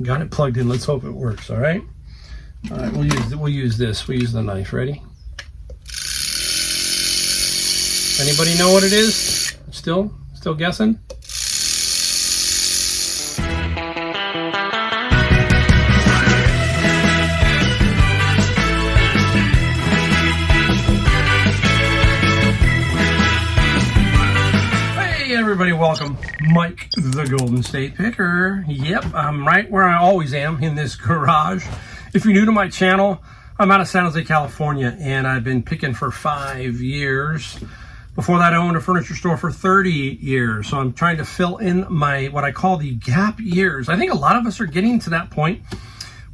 Got it plugged in. Let's hope it works. All right. All right. We'll use this. We'll use the knife. Ready? Anybody know what it is? Still guessing? Everybody, welcome. Mike, the Golden State Picker. Yep, I'm right where I always am, in this garage. If you're new to my channel, I'm out of San Jose, California, and I've been picking for 5 years. Before that, I owned a furniture store for 30 years. So I'm trying to fill in my, what I call the gap years. I think a lot of us are getting to that point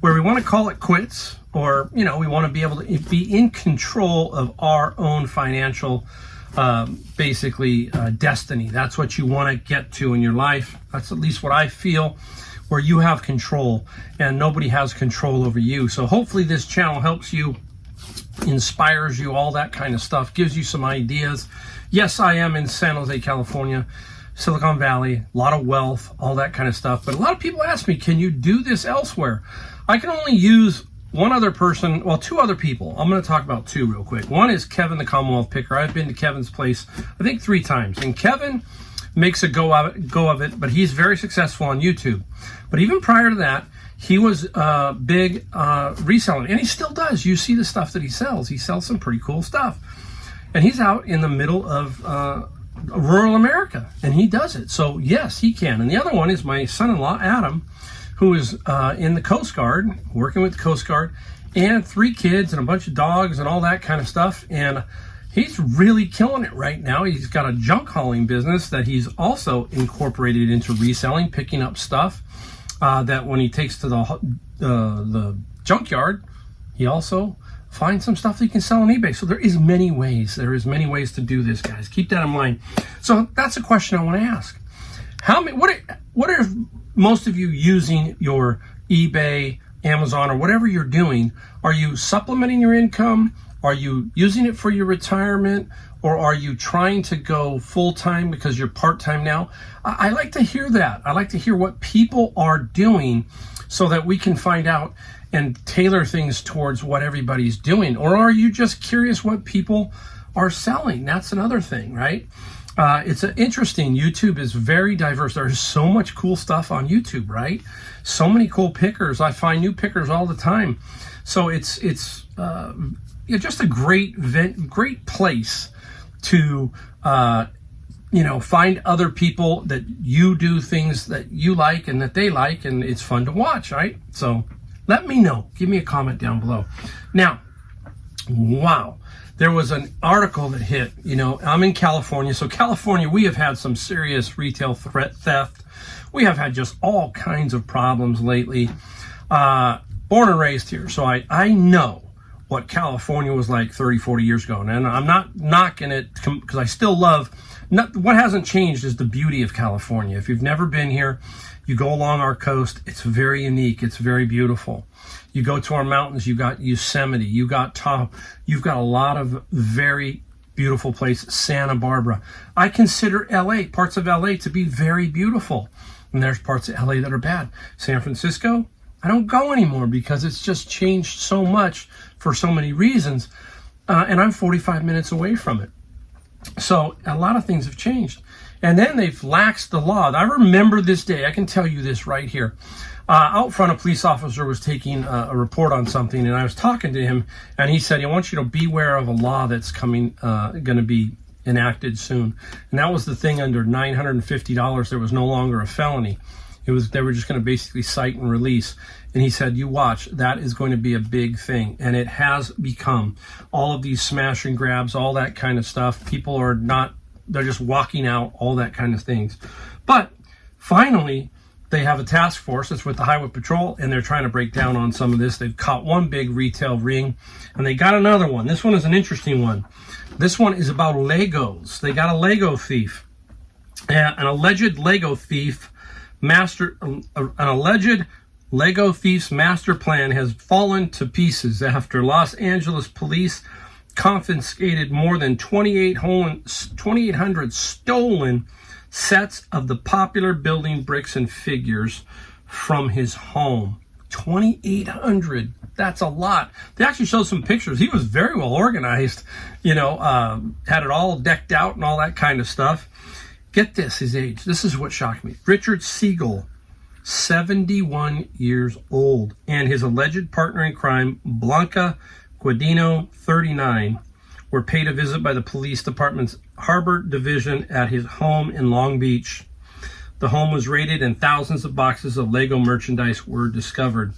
where we want to call it quits, or, you know, we want to be able to be in control of our own financial destiny. That's what you want to get to in your life. That's at least what I feel, where you have control and nobody has control over you. So hopefully this channel helps you, inspires you, all that kind of stuff, gives you some ideas. Yes, I am in San Jose, California, Silicon Valley, a lot of wealth, all that kind of stuff. But a lot of people ask me, can you do this elsewhere? I can only use one other person, well, two other people. I'm going to talk about two real quick. One is Kevin, the Commonwealth Picker. I've been to Kevin's place, I think 3 times. And Kevin makes a go of it, but he's very successful on YouTube. But even prior to that, he was big reselling, and he still does. You see the stuff that he sells. He sells some pretty cool stuff. And he's out in the middle of rural America, and he does it. So yes, he can. And the other one is my son-in-law, Adam, who is in the Coast Guard, working with the Coast Guard, and 3 kids and a bunch of dogs and all that kind of stuff. And he's really killing it right now. He's got a junk hauling business that he's also incorporated into reselling, picking up stuff that when he takes to the junkyard, he also finds some stuff that he can sell on eBay. So there is many ways. There is many ways to do this, guys. Keep that in mind. So that's a question I want to ask. What are most of you using your eBay, Amazon, or whatever you're doing? Are you supplementing your income? Are you using it for your retirement? Or are you trying to go full-time because you're part-time now? I like to hear that. I like to hear what people are doing so that we can find out and tailor things towards what everybody's doing. Or are you just curious what people are selling? That's another thing, right? It's interesting. YouTube is very diverse. There's so much cool stuff on YouTube, right? So many cool pickers. I find new pickers all the time. So it's just a great place to find other people that you do things that you like and that they like, and it's fun to watch, right? So let me know. Give me a comment down below. Now, wow. There was an article that hit, I'm in California. So California, we have had some serious retail theft. We have had just all kinds of problems lately. Born and raised here. So I know what California was like 30, 40 years ago. And I'm not knocking it because I still love, what hasn't changed is the beauty of California. If you've never been here, you go along our coast. It's very unique. It's very beautiful. You go to our mountains, you got Yosemite, you got a lot of very beautiful places. Santa Barbara. I consider LA, parts of LA, to be very beautiful. And there's parts of LA that are bad. San Francisco, I don't go anymore because it's just changed so much for so many reasons. And I'm 45 minutes away from it. So a lot of things have changed. And then they've laxed the law. I remember this day. I can tell you this right here. Out front, a police officer was taking a report on something, and I was talking to him, and he said, I want you to beware of a law that's going to be enacted soon. And that was the thing under $950. There was no longer a felony. They were just going to basically cite and release. And he said, you watch, that is going to be a big thing. And it has become. All of these smash and grabs, all that kind of stuff. People are not, they're just walking out, all that kind of things. But finally, they have a task force that's with the Highway Patrol, and they're trying to break down on some of this. They've caught one big retail ring, and they got another one. This one is an interesting one. This one is about Legos. They got a Lego thief. An alleged Lego thief's master plan has fallen to pieces after Los Angeles police confiscated more than 2,800 stolen sets of the popular building bricks and figures from his home. 2,800. That's a lot. They actually showed some pictures. He was very well organized, had it all decked out and all that kind of stuff. Get this, his age. This is what shocked me. Richard Siegel, 71 years old. And his alleged partner in crime, Blanca Guadino, 39, were paid a visit by the police department's Harbor Division at his home in Long Beach. The home was raided and thousands of boxes of Lego merchandise were discovered.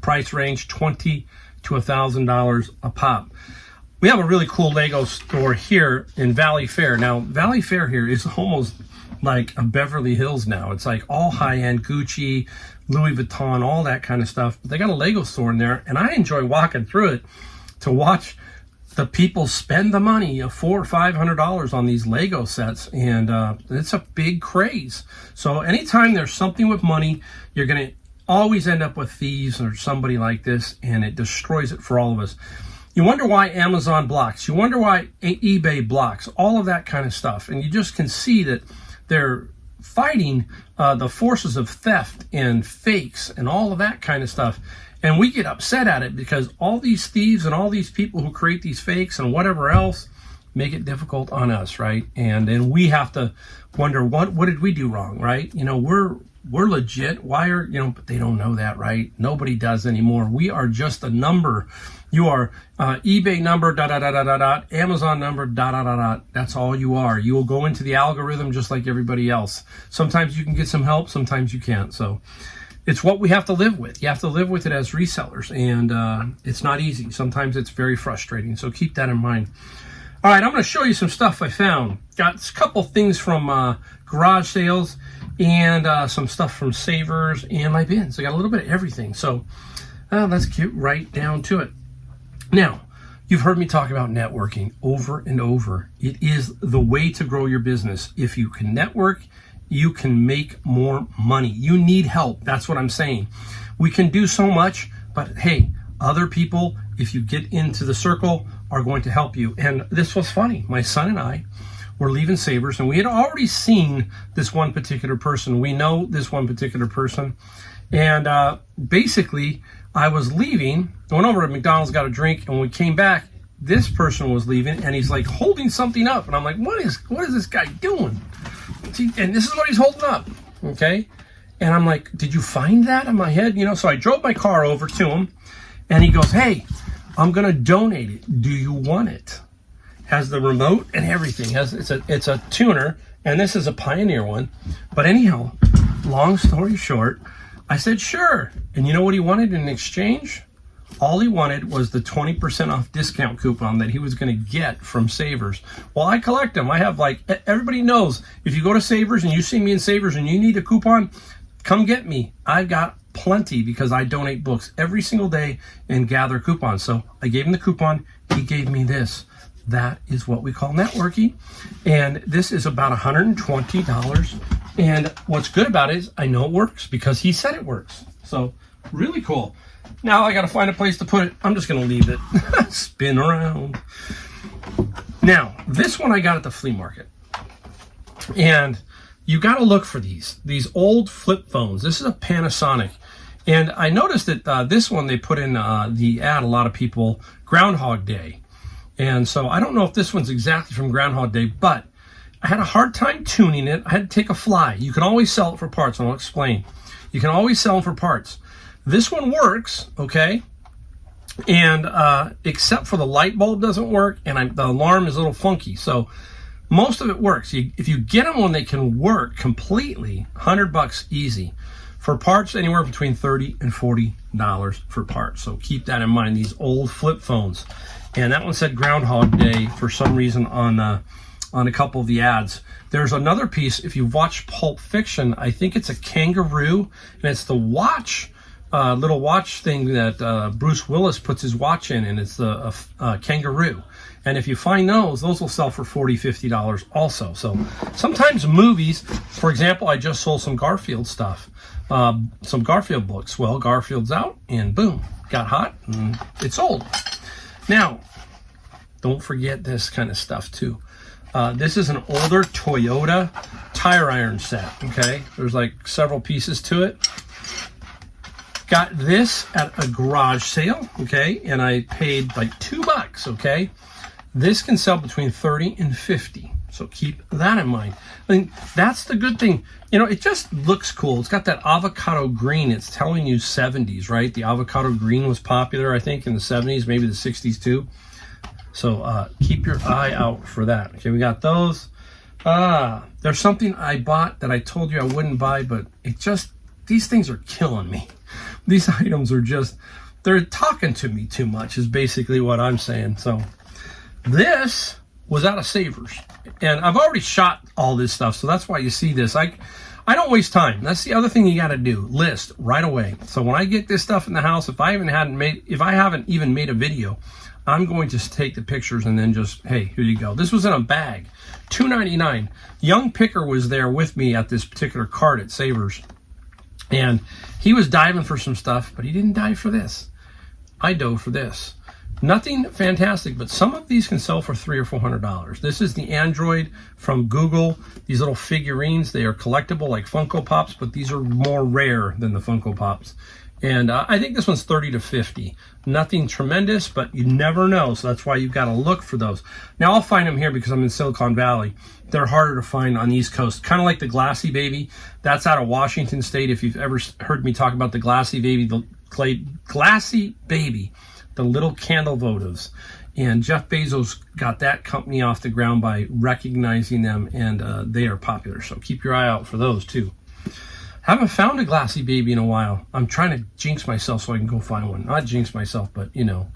Price range $20 to $1,000 a pop. We have a really cool Lego store here in Valley Fair. Now, Valley Fair here is almost like a Beverly Hills now. It's like all high-end Gucci, Louis Vuitton, all that kind of stuff. But they got a Lego store in there, and I enjoy walking through it to watch the people spend the money of $400 or $500 on these Lego sets, and it's a big craze. So anytime there's something with money, you're going to always end up with Thieves or somebody like this, and it destroys it for all of us. You wonder why Amazon blocks. You wonder why eBay blocks. All of that kind of stuff. And you just can see that they're fighting the forces of theft and fakes and all of that kind of stuff. And we get upset at it because all these thieves and all these people who create these fakes and whatever else make it difficult on us, right? And then we have to wonder, what did we do wrong, right? We're legit. Why are, but they don't know that, right? Nobody does anymore. We are just a number. You are eBay number, ... Amazon number, ... That's all you are. You will go into the algorithm just like everybody else. Sometimes you can get some help. Sometimes you can't. So it's what we have to live with. You have to live with it as resellers. And it's not easy. Sometimes it's very frustrating. So keep that in mind. All right, I'm going to show you some stuff I found. Got a couple things from garage sales and some stuff from Savers and my bins. I got a little bit of everything. So let's get right down to it. Now, you've heard me talk about networking over and over. It is the way to grow your business. If you can network, you can make more money. You need help. That's what I'm saying. We can do so much, but hey, other people, if you get into the circle, are going to help you. And this was funny. My son and I were leaving Savers, and we had already seen this one particular person. We know this one particular person. And basically, I was leaving, I went over to McDonald's, got a drink, and when we came back, this person was leaving, and he's like holding something up. And I'm like, what is this guy doing? And this is what he's holding up, okay? And I'm like, did you find that in my head? So I drove my car over to him, and he goes, hey, I'm going to donate it. Do you want it? Has the remote and everything. It's a tuner, and this is a Pioneer one. But anyhow, long story short, I said, sure. And you know what he wanted in exchange? All he wanted was the 20% off discount coupon that he was going to get from Savers. Well, I collect them. I have everybody knows, if you go to Savers and you see me in Savers and you need a coupon, come get me. I've got plenty because I donate books every single day and gather coupons. So I gave him the coupon. He gave me this. That is what we call networking. And this is about $120. And what's good about it is I know it works because he said it works. So really cool. Now I got to find a place to put it. I'm just going to leave it. Spin around. Now, this one I got at the flea market. And you got to look for these old flip phones. This is a Panasonic. And I noticed that this one, they put in the ad, a lot of people, Groundhog Day. And so I don't know if this one's exactly from Groundhog Day, but I had a hard time tuning it. I had to take a fly. You can always sell it for parts, and I'll explain. You can always sell them for parts. This one works, okay? And except for the light bulb doesn't work, and the alarm is a little funky. So most of it works. If you get them when they can work completely, $100 easy. For parts, anywhere between $30 and $40 for parts. So keep that in mind, these old flip phones. And that one said Groundhog Day for some reason on a couple of the ads. There's another piece, if you've watched Pulp Fiction, I think it's a kangaroo, and it's the watch, little watch thing that Bruce Willis puts his watch in, and it's the kangaroo. And if you find those will sell for $40, $50 also. So sometimes movies, for example, I just sold some Garfield stuff, some Garfield books. Well, Garfield's out, and boom, got hot, and it sold. Now, don't forget this kind of stuff too. This is an older Toyota tire iron set, okay? There's like several pieces to it. Got this at a garage sale, okay, and I paid like $2, okay. This can sell between 30 and 50, so keep that in mind. I mean, that's the good thing. You know, it just looks cool. It's got that avocado green. It's telling you 70s, right? The avocado green was popular, I think, in the 70s, maybe the 60s too. So keep your eye out for that. Okay, we got those. There's something I bought that I told you I wouldn't buy, but it just, these things are killing me. These items are just, they're talking to me too much is basically what I'm saying. So this was out of Savers, and I've already shot all this stuff, so that's why you see this. I don't waste time. That's the other thing you got to do. List right away. So when I get this stuff in the house, if I haven't even made a video, I'm going to take the pictures and then just, hey, here you go. This was in a bag, $2.99. Young Picker was there with me at this particular cart at Savers, and he was diving for some stuff, but he didn't dive for this. I dove for this. Nothing fantastic, but some of these can sell for $300 or $400. This is the Android from Google. These little figurines, they are collectible like Funko Pops, but these are more rare than the Funko Pops. And I think this one's 30 to 50. Nothing tremendous, but you never know, so that's why you've got to look for those. Now, I'll find them here because I'm in Silicon Valley. They're harder to find on the East Coast, kind of like the Glassy Baby. That's out of Washington State. If you've ever heard me talk about the Glassy Baby, Glassy Baby, the little candle votives. And Jeff Bezos got that company off the ground by recognizing them, and they are popular. So keep your eye out for those too. Haven't found a Glassy Baby in a while. I'm trying to jinx myself so I can go find one. Not jinx myself, but you know.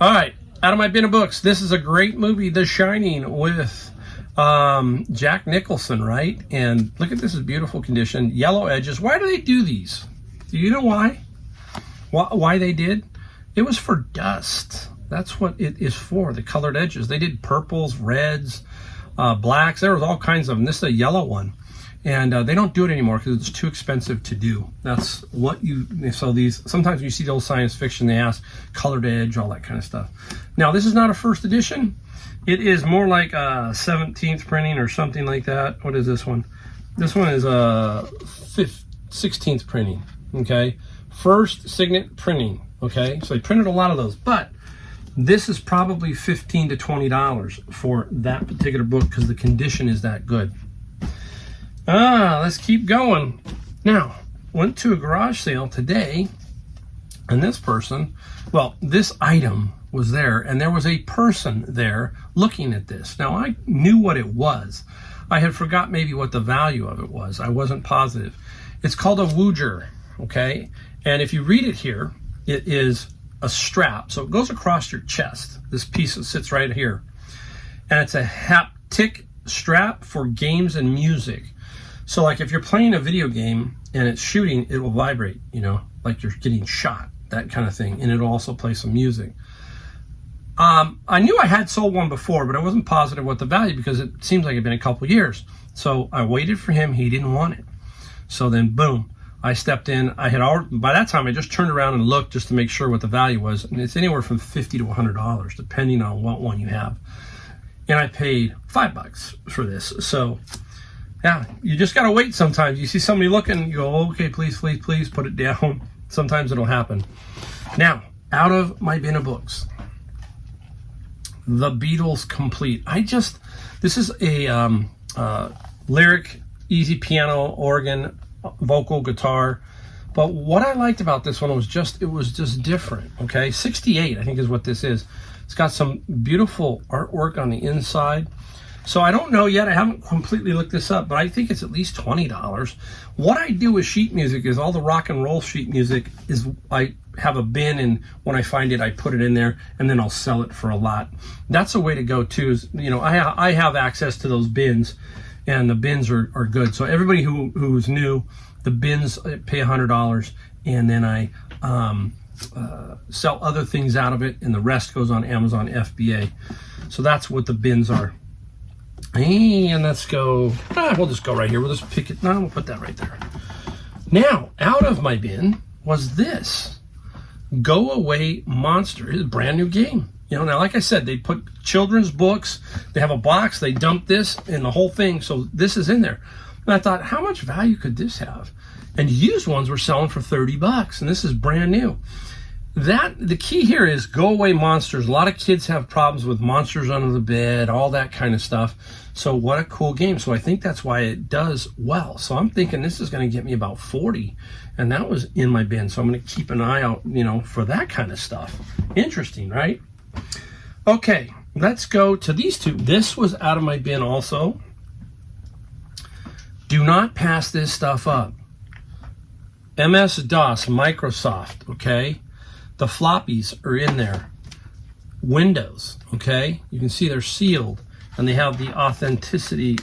All right, out of my bin of books. This is a great movie, The Shining, with Jack Nicholson, right? And look at this, is beautiful condition. Yellow edges. Why do they do these? Do you know why? Why they did? It was for dust. That's what it is for, the colored edges. They did purples, reds, blacks. There was all kinds of them. This is a yellow one. And they don't do it anymore because it's too expensive to do. That's what so these, sometimes you see the old science fiction, they ask colored edge, all that kind of stuff. Now, this is not a first edition. It is more like a 17th printing or something like that. What is this one? This one is a 16th printing, okay? First signet printing, okay? So they printed a lot of those, but this is probably $15 to $20 for that particular book because the condition is that good. Let's keep going. Now, went to a garage sale today, and this item was there, and there was a person there looking at this. Now, I knew what it was. I had forgot maybe what the value of it was. I wasn't positive. It's called a wooger, okay? And if you read it here, it is a strap. So it goes across your chest. This piece that sits right here. And it's a haptic strap for games and music. So like if you're playing a video game and it's shooting, it will vibrate, you know, like you're getting shot, that kind of thing. And it'll also play some music. I knew I had sold one before, but I wasn't positive what the value because it seems like it'd been a couple years. So I waited for him. He didn't want it. So then boom, I stepped in. I had already, by that time I just turned around and looked just to make sure what the value was. And it's anywhere from $50 to $100, depending on what one you have. And I paid $5 for this. So yeah, you just got to wait sometimes. You see somebody looking, you go, okay, please, please, please put it down. Sometimes it'll happen. Now, out of my bin of books, The Beatles Complete. This is a lyric, easy piano, organ, vocal, guitar. But what I liked about this one was it was just different, okay? 68, I think is what this is. It's got some beautiful artwork on the inside. So I don't know yet. I haven't completely looked this up, but I think it's at least $20. What I do with sheet music is all the rock and roll sheet music is I have a bin, and when I find it, I put it in there, and then I'll sell it for a lot. That's a way to go too. Is, you know, I have access to those bins, and the bins are good. So everybody who's new, the bins pay $100, and then I sell other things out of it, and the rest goes on Amazon FBA. So that's what the bins are. And let's go, we'll just go right here. We'll just pick it. No, we'll put that right there. Now, out of my bin was this Go Away Monster. It's a brand new game. You know, now, like I said, they put children's books. They have a box. They dump this and the whole thing. So this is in there. And I thought, how much value could this have? And used ones were selling for 30 bucks, and this is brand new. The key here is go away monsters. A lot of kids have problems with monsters under the bed, all that kind of stuff. So what a cool game. So I think that's why it does well. So I'm thinking this is going to get me about 40, and that was in my bin. So I'm going to keep an eye out, for that kind of stuff. Interesting, right? Okay, let's go to these two. This was out of my bin also. Do not pass this stuff up. MS-DOS, Microsoft, okay? The floppies are in there. Windows, okay? You can see they're sealed, and they have the authenticity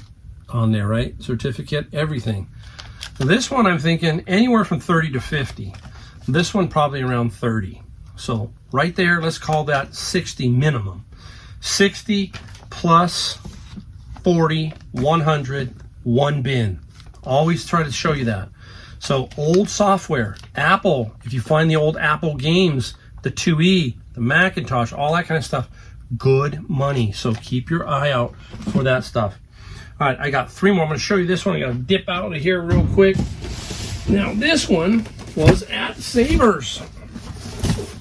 on there, right? Certificate, everything. Now this one I'm thinking anywhere from 30 to 50. This one probably around 30. So right there, let's call that 60 minimum. 60 plus 40, 100, one bin. Always try to show you that. So old software, Apple, if you find the old Apple games, the 2E, the Macintosh, all that kind of stuff, good money. So keep your eye out for that stuff. All right, I got 3 more. I'm going to show you this one. I got to dip out of here real quick. Now this one was at Savers,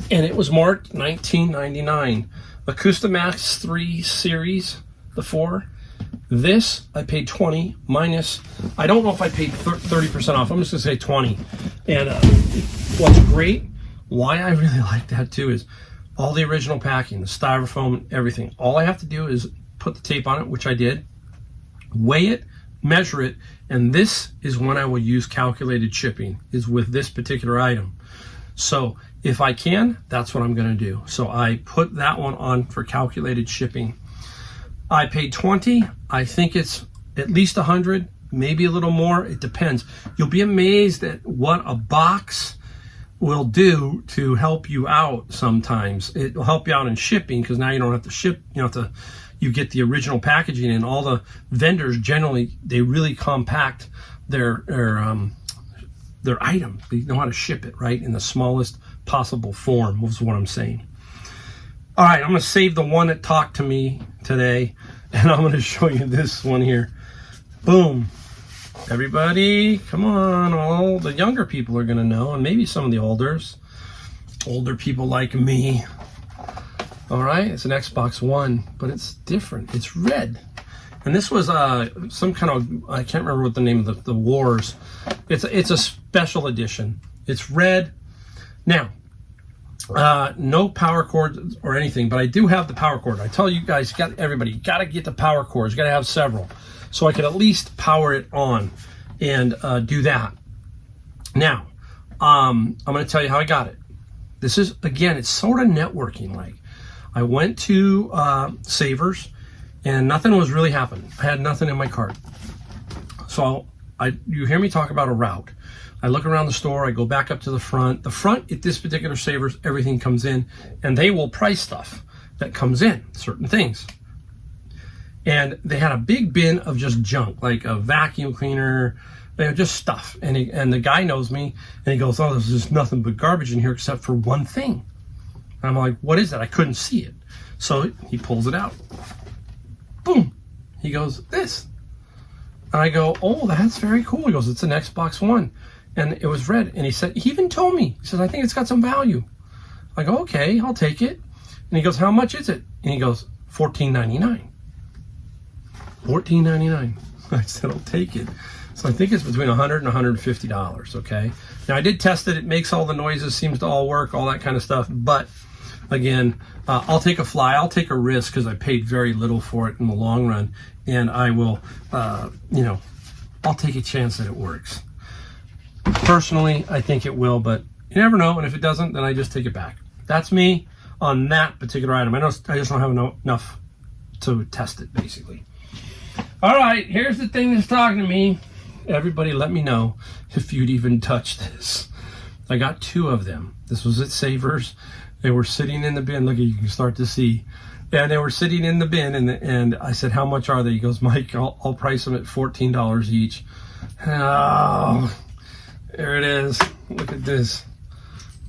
and it was marked 1999. Acustamax 3 series, the 4. This, I paid 20 minus, I don't know if I paid 30% off. I'm just going to say 20. And what's great, why I really like that too, is all the original packing, the styrofoam, everything. All I have to do is put the tape on it, which I did, weigh it, measure it, and this is when I will use calculated shipping, is with this particular item. So if I can, that's what I'm going to do. So I put that one on for calculated shipping. I paid 20. I think it's at least 100, maybe a little more. It depends. You'll be amazed at what a box will do to help you out sometimes. It will help you out in shipping because now you don't have to ship. You get the original packaging, and all the vendors generally, they really compact their item. They know how to ship it, right, in the smallest possible form, was what I'm saying. All right, I'm going to save the one that talked to me today, and I'm going to show you this one here. Boom. Everybody, come on. All the younger people are going to know, and maybe some of the older people like me. All right, it's an Xbox One, but it's different. It's red. And this was some kind of, I can't remember what the name of the Wars. It's a special edition. It's red. Now, no power cord or anything, but I do have the power cord. I tell you guys, everybody, you got to get the power cords. You got to have several, so I could at least power it on and do that. Now, I'm going to tell you how I got it. This is, again, it's sort of networking like. I went to Savers, and nothing was really happening. I had nothing in my cart. So you hear me talk about a route. I look around the store, I go back up to the front. The front at this particular Savers, everything comes in, and they will price stuff that comes in, certain things. And they had a big bin of just junk, like a vacuum cleaner, just stuff. And the guy knows me, and he goes, oh, there's just nothing but garbage in here except for one thing. And I'm like, what is that? I couldn't see it. So he pulls it out. Boom. He goes, this. And I go, oh, that's very cool. He goes, it's an Xbox One. And it was red. And he even told me, he says, I think it's got some value. I go, okay, I'll take it. And he goes, how much is it? And he goes, $14.99. $14.99. I said, I'll take it. So I think it's between $100 and $150, okay? Now, I did test it. It makes all the noises, seems to all work, all that kind of stuff. But, again, I'll take a fly. I'll take a risk because I paid very little for it in the long run. And I will, I'll take a chance that it works. Personally, I think it will, but you never know. And if it doesn't, then I just take it back. That's me on that particular item. I just don't have enough to test it, basically. All right, here's the thing that's talking to me. Everybody let me know if you'd even touch this. I got 2 of them. This was at Savers. They were sitting in the bin. Look, you can start to see. And they were sitting in the bin, and I said, how much are they? He goes, Mike, I'll price them at $14 each. Oh, there it is. Look at this.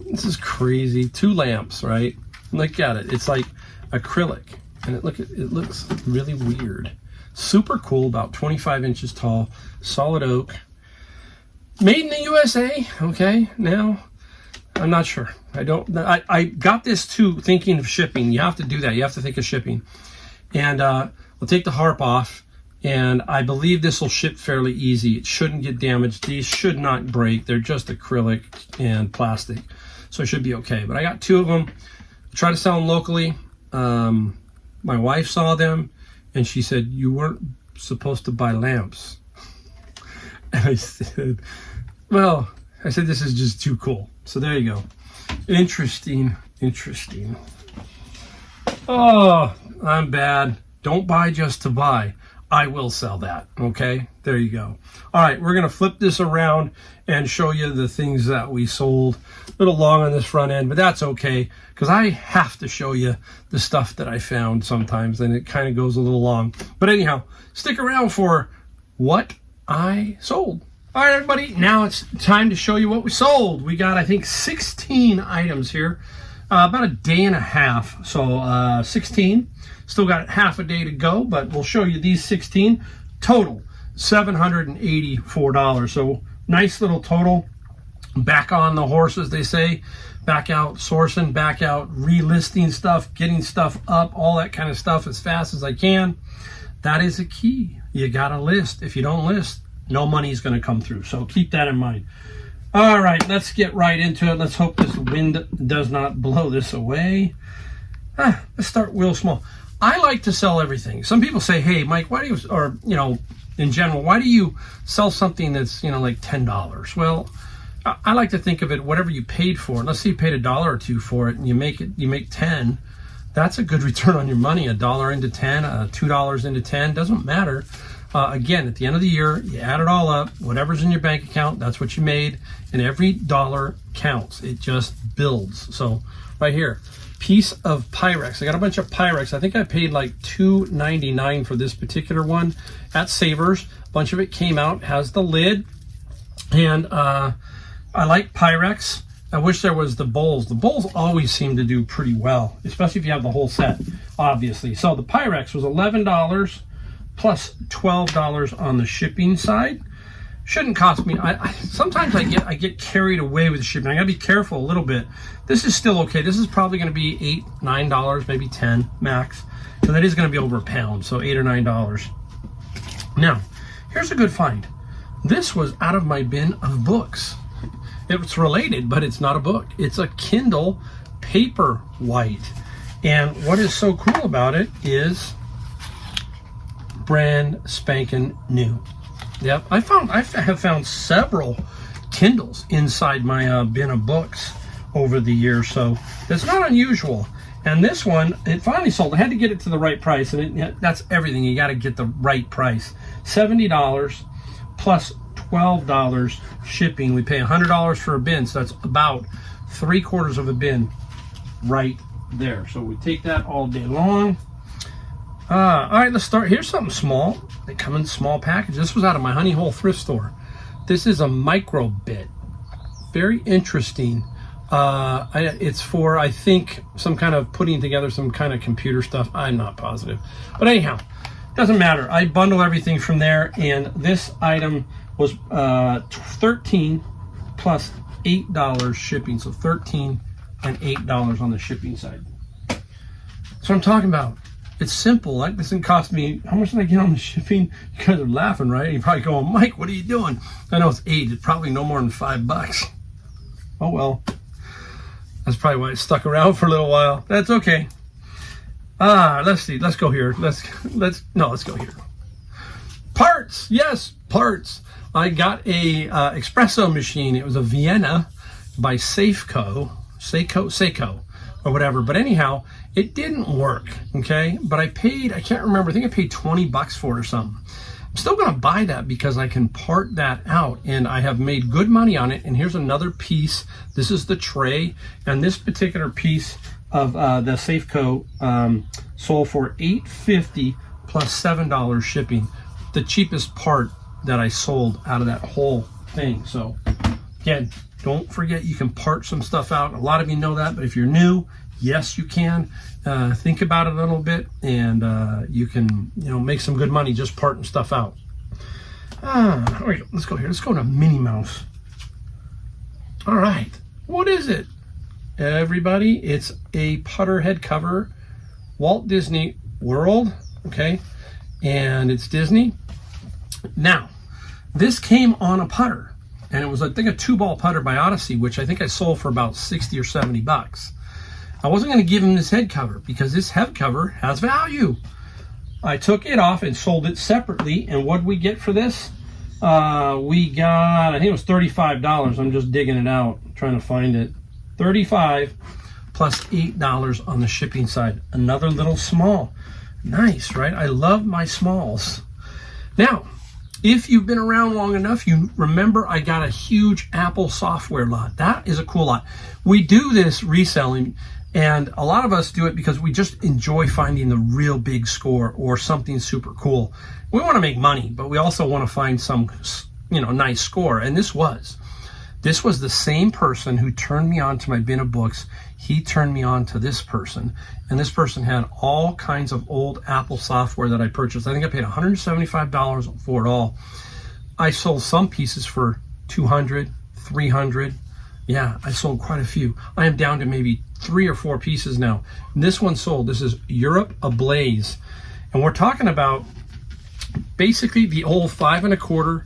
This is crazy. 2 lamps, right? Look at it. It's like acrylic, and it looks really weird. Super cool, about 25 inches tall, solid oak. Made in the USA. Okay, now I'm not sure. I got this too thinking of shipping. You have to do that. You have to think of shipping. And we'll take the harp off, and I believe this will ship fairly easy. It shouldn't get damaged. These should not break. They're just acrylic and plastic, so it should be okay. But I got 2 of them. I try to sell them locally. My wife saw them, and she said, "You weren't supposed to buy lamps." And I said, well, this is just too cool. So there you go. Interesting. Oh, I'm bad. Don't buy just to buy. I will sell that. Okay, there you go. All right, we're going to flip this around and show you the things that we sold. A little long on this front end, but that's okay, because I have to show you the stuff that I found sometimes, and it kind of goes a little long. But anyhow, stick around for what I sold. All right, everybody, now it's time to show you what we sold. We got, I think, 16 items here, about a day and a half. So 16, still got half a day to go, but we'll show you these 16. Total, $784. So nice little total. Back on the horse, as they say. Back out sourcing, back out relisting stuff, getting stuff up, all that kind of stuff as fast as I can. That is a key. You got to list. If you don't list, no money is going to come through. So keep that in mind. All right, let's get right into it. Let's hope this wind does not blow this away. Let's start real small. I like to sell everything. Some people say, hey, Mike, why do you, or, in general, why do you sell something that's, like $10? Well, I like to think of it, whatever you paid for it. Let's say you paid $1 or $2 for it, and you make 10. That's a good return on your money. $1 into 10, $2 into 10, doesn't matter. Again, at the end of the year, you add it all up, whatever's in your bank account, that's what you made, and every dollar counts. It just builds. So right here, piece of Pyrex. I got a bunch of Pyrex. I think I paid like $2.99 for this particular one at Savers. A bunch of it came out, has the lid, and I like Pyrex. I wish there was the bowls. The bowls always seem to do pretty well, especially if you have the whole set, obviously. So the Pyrex was $11 plus $12 on the shipping side. Shouldn't cost me. Sometimes I get carried away with the shipping. I gotta be careful a little bit. This is still okay. This is probably gonna be $8, $9, maybe 10 max. So that is gonna be over a pound, so $8 or $9. Now, here's a good find. This was out of my bin of books. It's related, but it's not a book. It's a Kindle Paperwhite. And what is so cool about it is brand spanking new. Yep, I have found several Kindles inside my bin of books over the years, so it's not unusual. And this one, it finally sold. I had to get it to the right price, and that's everything. You got to get the right price. $70 plus $12 shipping. We pay $100 for a bin, so that's about 3/4 of a bin right there. So we take that all day long. All right, let's start. Here's something small. They come in small packages. This was out of my Honey Hole thrift store. This is a micro bit. Very interesting. It's for, I think, some kind of putting together some kind of computer stuff. I'm not positive. But anyhow, doesn't matter. I bundle everything from there, and this item was $13 plus $8 shipping. So $13 and $8 on the shipping side. That's what I'm talking about. It's simple. Like, this didn't cost me, how much did I get on the shipping? You guys are laughing, right? You're probably going, Mike, what are you doing? I know it's $8. It's probably no more than $5. Oh well. That's probably why it stuck around for a little while. That's okay. Let's see. Let's go here. Let's go here. Parts. Yes, parts. I got a espresso machine. It was a Vienna by Seiko, or whatever. But anyhow, it didn't work, okay? But I can't remember, I think I paid $20 for it or something. I'm still gonna buy that because I can part that out, and I have made good money on it. And here's another piece. This is the tray, and this particular piece of the Seiko sold for $8.50 plus $7 shipping. The cheapest part that I sold out of that whole thing. So again, don't forget you can part some stuff out. A lot of you know that, but if you're new, yes, you can. Think about it a little bit, and you can make some good money just parting stuff out. All right, let's go here. Let's go to Minnie Mouse. All right, what is it? Everybody, it's a putter head cover, Walt Disney World, okay? And it's Disney. Now, this came on a putter, and it was, I think, a 2-ball putter by Odyssey, which I think I sold for about 60 or 70 bucks. I wasn't going to give him this head cover because this head cover has value. I took it off and sold it separately, and what did we get for this? We got, I think it was $35. I'm just digging it out, trying to find it. $35 plus $8 on the shipping side. Another little small. Nice, right? I love my smalls. Now, if you've been around long enough, you remember I got a huge Apple software lot. That is a cool lot. We do this reselling, and a lot of us do it because we just enjoy finding the real big score or something super cool. We want to make money, but we also want to find some, nice score. And this was the same person who turned me on to my bin of books. He turned me on to this person, and this person had all kinds of old Apple software that I purchased. I think I paid $175 for it all. I sold some pieces for $200, $300. Yeah, I sold quite a few. I am down to maybe 3 or 4 pieces now. And this one sold. This is Europe Ablaze, and we're talking about basically the old 5 1/4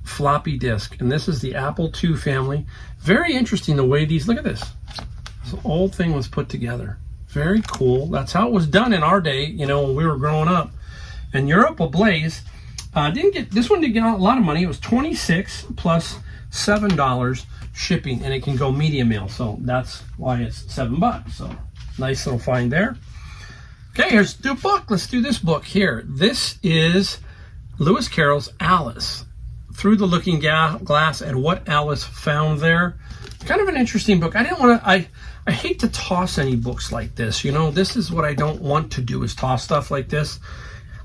floppy disk, and this is the Apple II family. Very interesting the way these, look at this. This old thing was put together. Very cool. That's how it was done in our day, when we were growing up. And Europe Ablaze this one didn't get a lot of money. It was $26 plus $7 shipping, and it can go media mail, so that's why it's $7. So nice little find there. Okay, here's the book. Let's do this book here. This is Lewis Carroll's Alice, Through the Looking Glass, and What Alice Found There. Kind of an interesting book. I hate to toss any books like this. This is what I don't want to do, is toss stuff like this.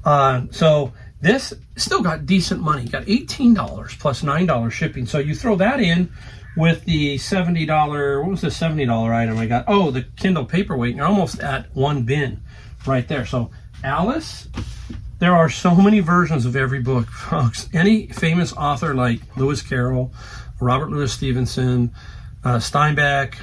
So this still got decent money. Got $18 plus $9 shipping. So you throw that in with the $70, what was the $70 item I got? Oh, the Kindle Paperweight. You're almost at one bin right there. So Alice, there are so many versions of every book, folks. Any famous author like Lewis Carroll, Robert Louis Stevenson, Steinbeck,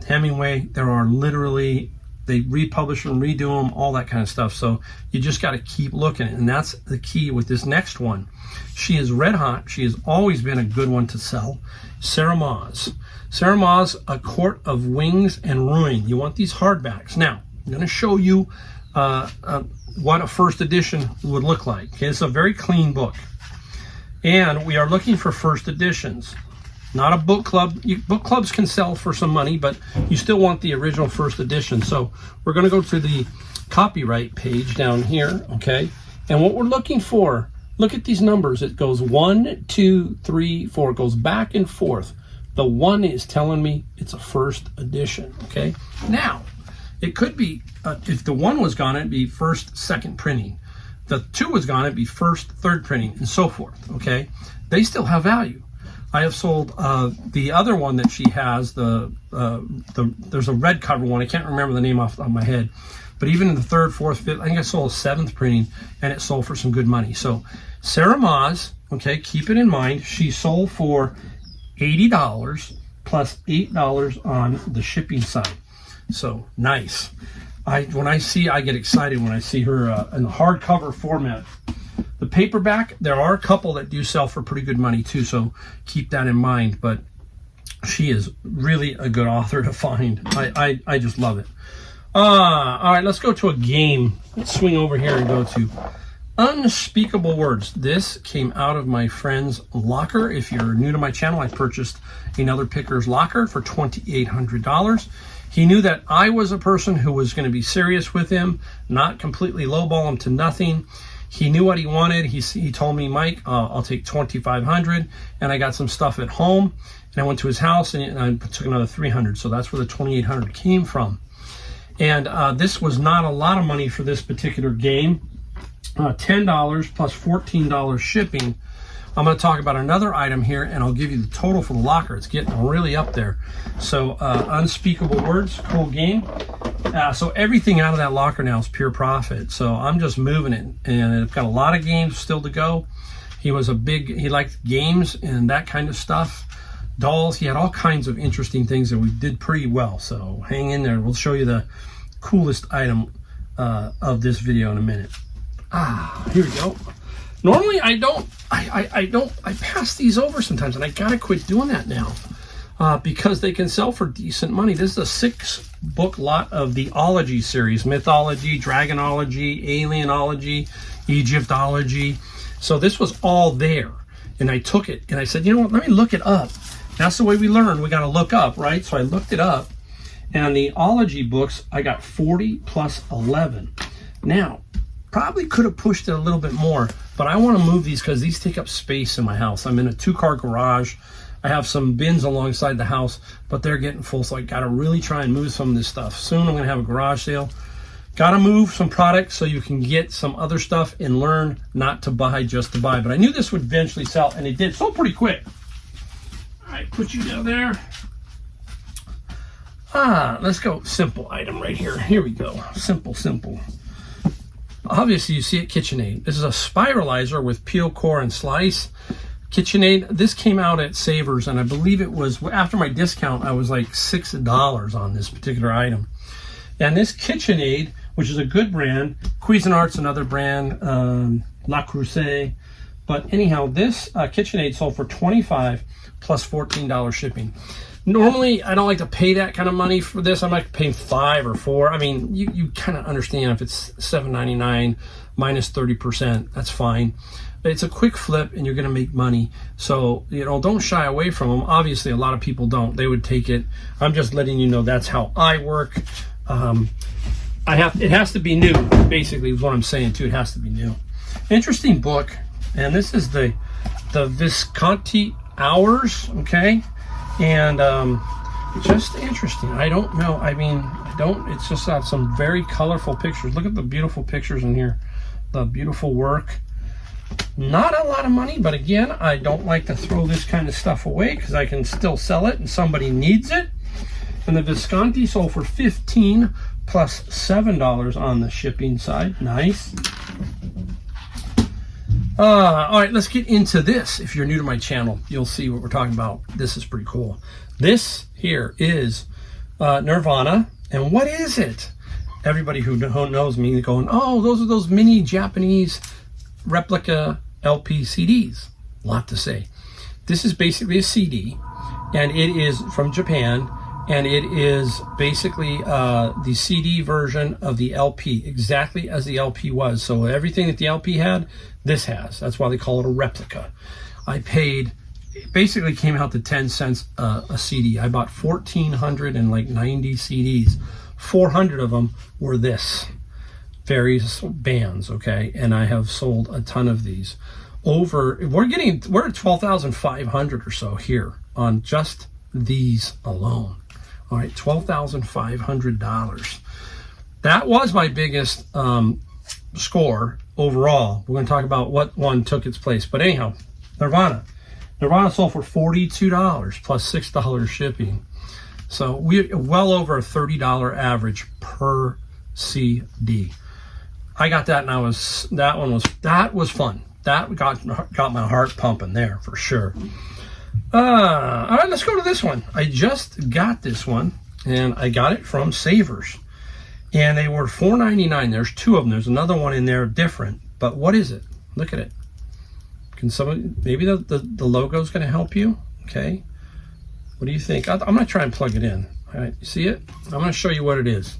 Hemingway, there are literally, they republish them, redo them, all that kind of stuff. So you just got to keep looking. And that's the key with this next one. She is red hot. She has always been a good one to sell. Sarah Maas. Sarah Maas, A Court of Wings and Ruin. You want these hardbacks. Now, I'm going to show you what a first edition would look like. Okay, it's a very clean book. And we are looking for first editions. Not a book club. Book clubs can sell for some money, but you still want the original first edition. So we're going to go to the copyright page down here, okay? And what we're looking for, look at these numbers. It goes 1, 2, 3, 4. It goes back and forth. The 1 is telling me it's a first edition, okay? Now, it could be, if the 1 was gone, it'd be first, second printing. The 2 was gone, it'd be first, third printing, and so forth, okay? They still have value. I have sold the other one that she has, there's a red cover one. I can't remember the name off my head. But even in the 3rd, 4th, 5th, I think I sold a 7th printing, and it sold for some good money. So Sarah Maas, okay, keep it in mind, she sold for $80 plus $8 on the shipping side. So nice. I get excited when I see her in the hardcover format. The paperback, there are a couple that do sell for pretty good money too, so keep that in mind. But she is really a good author to find. I just love it. All right, let's go to a game. Let's swing over here and go to Unspeakable Words. This came out of my friend's locker. If you're new to my channel, I purchased another picker's locker for $2,800. He knew that I was a person who was going to be serious with him, not completely lowball him to nothing. He knew what he wanted. He told me, Mike, I'll take $2,500, and I got some stuff at home, and I went to his house, and I took another $300. So that's where the $2,800 came from. And this was not a lot of money for this particular game. $10 plus $14 shipping. I'm going to talk about another item here, and I'll give you the total for the locker. It's getting really up there. So Unspeakable Words, cool game. So everything out of that locker now is pure profit. So I'm just moving it, and I've got a lot of games still to go. He liked games and that kind of stuff. Dolls. He had all kinds of interesting things that we did pretty well. So hang in there. We'll show you the coolest item of this video in a minute. Here we go. Normally I pass these over sometimes, and I gotta quit doing that now because they can sell for decent money. This is a 6-book lot of the Ology series: Mythology, Dragonology, Alienology, Egyptology. So this was all there, and I took it and I said, you know what, let me look it up. That's the way we learn. We got to look up, right? So I looked it up, and the Ology books, I got 40 plus 11. Now, probably could have pushed it a little bit more, but I want to move these because these take up space in my house. I'm in a 2-car garage. I have some bins alongside the house, but they're getting full, so I got to really try and move some of this stuff. Soon I'm going to have a garage sale. Got to move some products so you can get some other stuff and learn not to buy just to buy. But I knew this would eventually sell, and it did. Sold pretty quick. All right, put you down there. Let's go simple item right here. Here we go. Simple. Obviously, you see it, KitchenAid. This is a spiralizer with peel, core, and slice. KitchenAid. This came out at Savers, and I believe it was, after my discount, I was like $6 on this particular item. And this KitchenAid, which is a good brand, Cuisinart's another brand, La Creuset. But anyhow, this KitchenAid sold for $25 plus $14 shipping. Normally, I don't like to pay that kind of money for this. I might pay $5 or $4. I mean, you kind of understand if it's $7.99 minus 30%, that's fine. But it's a quick flip, and you're going to make money. So, you know, don't shy away from them. Obviously, a lot of people don't. They would take it. I'm just letting you know that's how I work. It has to be new, basically, is what I'm saying too. It has to be new. Interesting book, and this is the Visconti Hours, okay? And just interesting. I don't know. I mean, it's just got some very colorful pictures. Look at the beautiful pictures in here. The beautiful work. Not a lot of money, but again, I don't like to throw this kind of stuff away because I can still sell it and somebody needs it. And the Visconti sold for $15 plus $7 on the shipping side. Nice. All right, let's get into this. If you're new to my channel, you'll see what we're talking about. This is pretty cool. This here is Nirvana. And what is it? Everybody who knows me going, oh, those are those mini Japanese replica LP CDs. A lot to say. This is basically a CD, and it is from Japan. And it is basically the CD version of the LP, exactly as the LP was. So everything that the LP had, this has. That's why they call it a replica. I paid, it basically came out to 10 cents a CD. I bought 1,490 CDs. 400 of them were this. Various bands, okay? And I have sold a ton of these. We're at 12,500 or so here on just these alone. All right, $12,500. That was my biggest score overall. We're going to talk about what one took its place. But anyhow, Nirvana sold for $42 plus $6 shipping. So we're well over a $30 average per CD. I got that, and that was fun. That got my heart pumping there for sure. All right, let's go to this one. I just got this one, and I got it from Savers, and they were $4.99. There's 2 of them. There's another one in there different, but what is it? Look at it. Can someone, maybe the logo's going to help you? Okay. What do you think? I'm going to try and plug it in. All right, you see it? I'm going to show you what it is.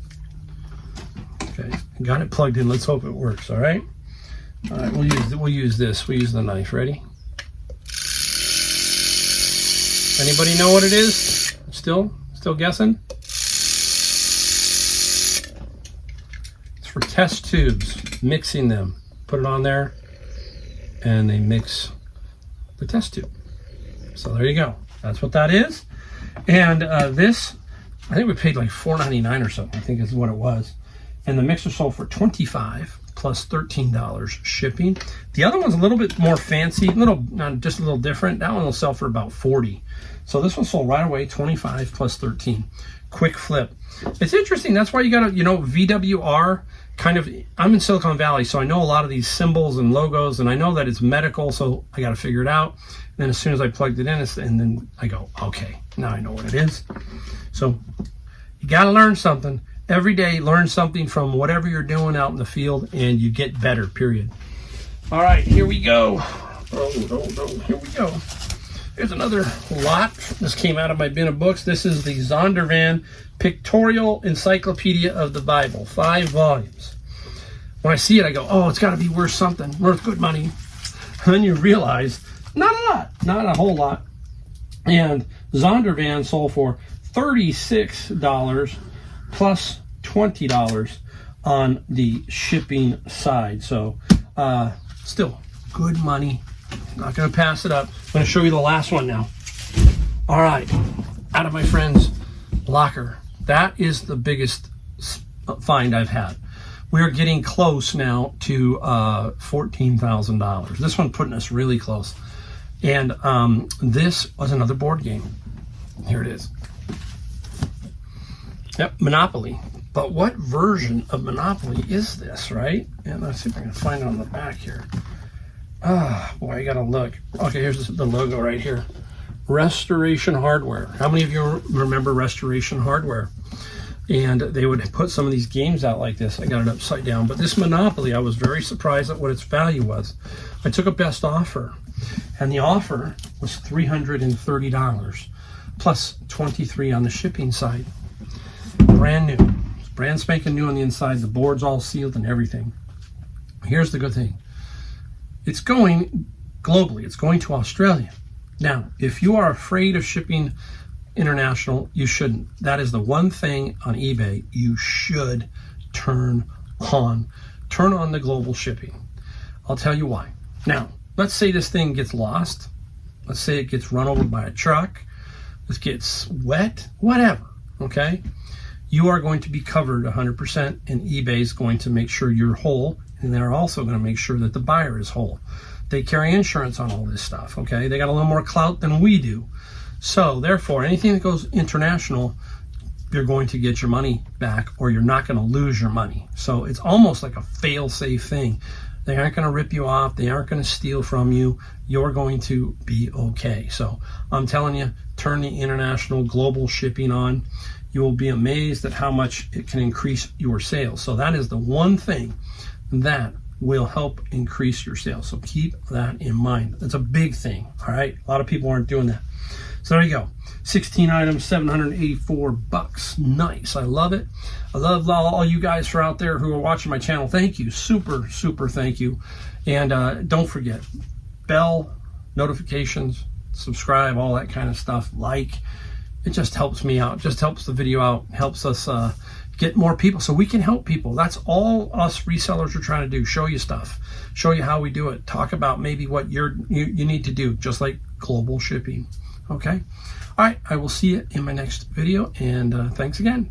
Okay, got it plugged in. Let's hope it works. All right. All right, we'll use this. We'll use the knife. Ready? Anybody know what it is? Still guessing? It's for test tubes, mixing them. Put it on there, and they mix the test tube. So there you go. That's what that is. And this, I think we paid like $4.99 or something, I think is what it was. And the mixer sold for $25 plus $13 shipping. The other one's a little bit more fancy, just a little different. That one will sell for about $40. So this one sold right away, 25 plus 13. Quick flip. It's interesting. That's why you got to, you know, VWR kind of, I'm in Silicon Valley, so I know a lot of these symbols and logos, and I know that it's medical, so I got to figure it out. And then as soon as I plugged it in, and then I go, okay, now I know what it is. So you got to learn something. Every day, learn something from whatever you're doing out in the field, and you get better, period. All right, here we go. Here we go. Here's another lot. This came out of my bin of books. This is the Zondervan Pictorial Encyclopedia of the Bible, 5 volumes. When I see it, I go, oh, it's got to be worth something, worth good money. And then you realize, not a lot, not a whole lot. And Zondervan sold for $36 plus $20 on the shipping side. So still good money. Not going to pass it up. I'm going to show you the last one now. All right, out of my friend's locker. That is the biggest find I've had. We're getting close now to $14,000. This one putting us really close. And this was another board game. Here it is. Yep, Monopoly. But what version of Monopoly is this, right? And let's see if I can find it on the back here. Ah, boy, I gotta look. Okay, here's the logo right here. Restoration Hardware. How many of you remember Restoration Hardware? And they would put some of these games out like this. I got it upside down. But this Monopoly, I was very surprised at what its value was. I took a best offer, and the offer was $330 plus $23 on the shipping side. Brand new. It's brand spanking new on the inside. The board's all sealed and everything. Here's the good thing. It's going globally. It's going to Australia. Now, if you are afraid of shipping international, you shouldn't. That is the one thing on eBay you should turn on. Turn on the global shipping. I'll tell you why. Now, let's say this thing gets lost. Let's say it gets run over by a truck. It gets wet, whatever, okay? You are going to be covered 100%, and eBay is going to make sure you're whole, and they're also going to make sure that the buyer is whole. They carry insurance on all this stuff, okay? They got a little more clout than we do. So, therefore, anything that goes international, you're going to get your money back, or you're not going to lose your money. So, it's almost like a fail-safe thing. They aren't going to rip you off. They aren't going to steal from you. You're going to be okay. So, I'm telling you, turn the international global shipping on. You will be amazed at how much it can increase your sales. So that is the one thing that will help increase your sales. So keep that in mind. That's a big thing, all right? A lot of people aren't doing that. So there you go. 16 items, $784. Nice. I love it. I love all you guys who are out there who are watching my channel. Thank you. Super, super thank you. And don't forget, bell, notifications, subscribe, all that kind of stuff. Like. It just helps me out, just helps the video out, helps us get more people so we can help people. That's all us resellers are trying to do, show you stuff, show you how we do it, talk about maybe what you need to do, just like global shipping, okay? All right, I will see you in my next video, and thanks again.